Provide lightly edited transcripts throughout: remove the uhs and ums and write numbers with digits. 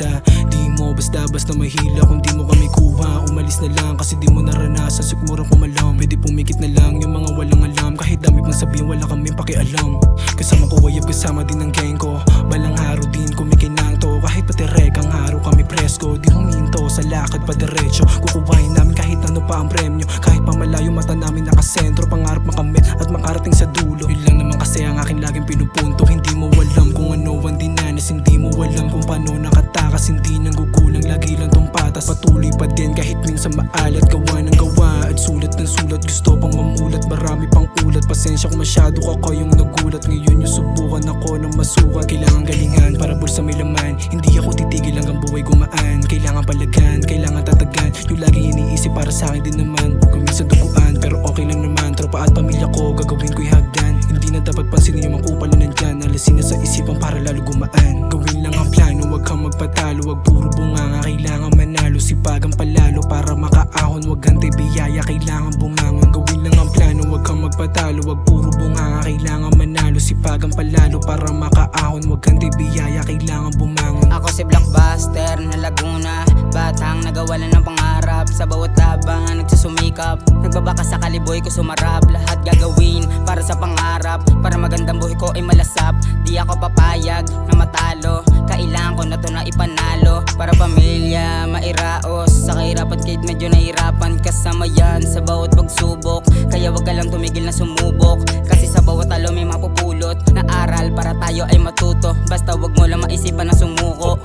kita. Di mo basta-basta mahila kung di mo kami kuha. Umalis na lang kasi di mo naranasan, sigmurang kumalam. Pwede pumikit na lang yung mga walang alam. Kahit dami pang sabihin wala kaming pakialam. Kasama ko wayab, kasama din ang gang ko. Balang araw din kumikinang to. Kahit pati rekang araw kami presko. Di huminto sa lakad pa diretso. Kukuhain namin kahit ano pa ang premyo. Kahit pa malayo mata namin nakasentro. Pangarap makamit at makarating sa dulo. Yun lang naman kasi ang aking laging pinupunto. Hindi mo alam kung ano ang dinanas. Hindi mo alam kung paano nakatakas. Hindi nang gugulang, lagi lang tong patas. Patuloy pa din kahit minsan maalat. Gawa ng gawa at sulat ng sulat. Gusto pang mamulat, marami pang ulat. Pasensya kung masyado ka yung nagulat. Ngayon yung subukan ako ng masukat. Kailangan galingan para bulsa may laman. Hindi ako titigil hanggang buhay gumaan. Kailangan palagan, kailangan tatagan. Yung lagi iniisip para sa akin din naman. Kung minsan duguan, pero okay lang naman. Tropa at pamilya ko, gagawin ko'y hagdan. Hindi na dapat pansinin yung mga kupal na nandyan. Alisin na sa isipan para lalo gumaan. Gawin lang ang plano, wag kang magpatalo. Wag puro bunganga, kailangan manalo. Sipagan palalo para makaahon. Wag hantay biyaya, kailangan bumangon. Gawin lang ang plano, wag kang magpatalo. Wag puro bunganga, kailangan manalo. Sipagan palalo para makaahon. Wag hantay biyaya, kailangan bumangon. Ako si Blockbuster na Laguna, batang nagawalan ng pangarap. Sa bawat laban nagsusumikap, nagbabaka sa kaliboy ko sumarap. Lahat gagawin para sa pangarap, para magandang buhay ko ay malasap. Di ako papayag na matalo, kailangan ko na to na ipanalo. Para pamilya mairaos, sa kahirapan kahit medyo nahirapan. Kasama yan sa bawat pagsubok, kaya wag ka lang tumigil na sumubok. Kasi sa bawat talo may mapupulot na aral para tayo ay matuto. Basta wag mo lang maisipan na sumuko.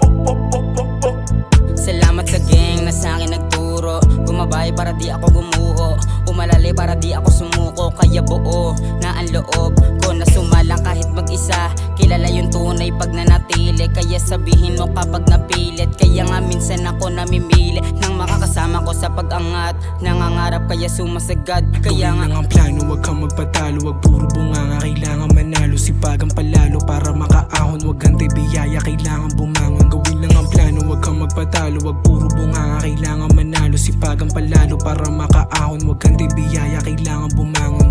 Salamat sa gang na sa akin nagturo. Gumabay para di ako gumuho, umalali para di ako sumuko. Kaya buo na ang loob ko na sumalang kahit mag-isa. Kilala yung tunay pag nanatili, kaya sabihin mo kapag napilit. Kaya nga minsan ako namimili nang makakasama ko sa pag-angat. Nangangarap kaya sumasagad. Kaya Gawin nga lang ang plano, wag kang magpatalo. Wag puro bunganga, kailangan manalo. Sipagan palalo para makaahon. Wag hantay biyaya, kailangan bumangon. Gawin lang ang plano, wag kang magpatalo. Wag puro bunganga, kailangan manalo. Sipagan palalo para makaahon. Wag hantay biyaya, kailangan bumangon.